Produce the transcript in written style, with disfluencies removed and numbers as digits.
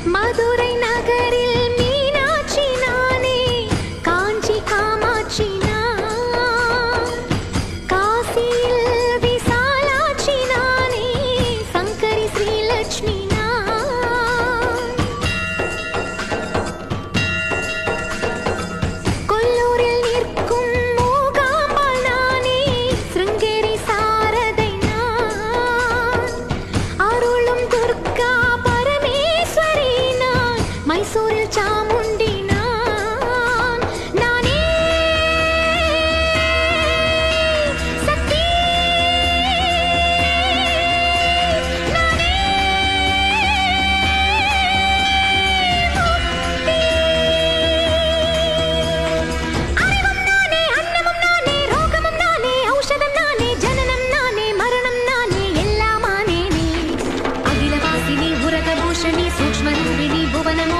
மதுரை நகரில் மீனாட்சி நானே, காஞ்சி காமாட்சி நான், காசியில் விசாலாட்சி நானே, சங்கரி ஸ்ரீலட்சுமி நான், கொல்லூரில் நிற்கும் மூகாம்பாள் நானே, சிருங்கேரி சாரதை நான், அருளும் துர்கா பரமேஸ்வரி நான், மைசூரில் சாம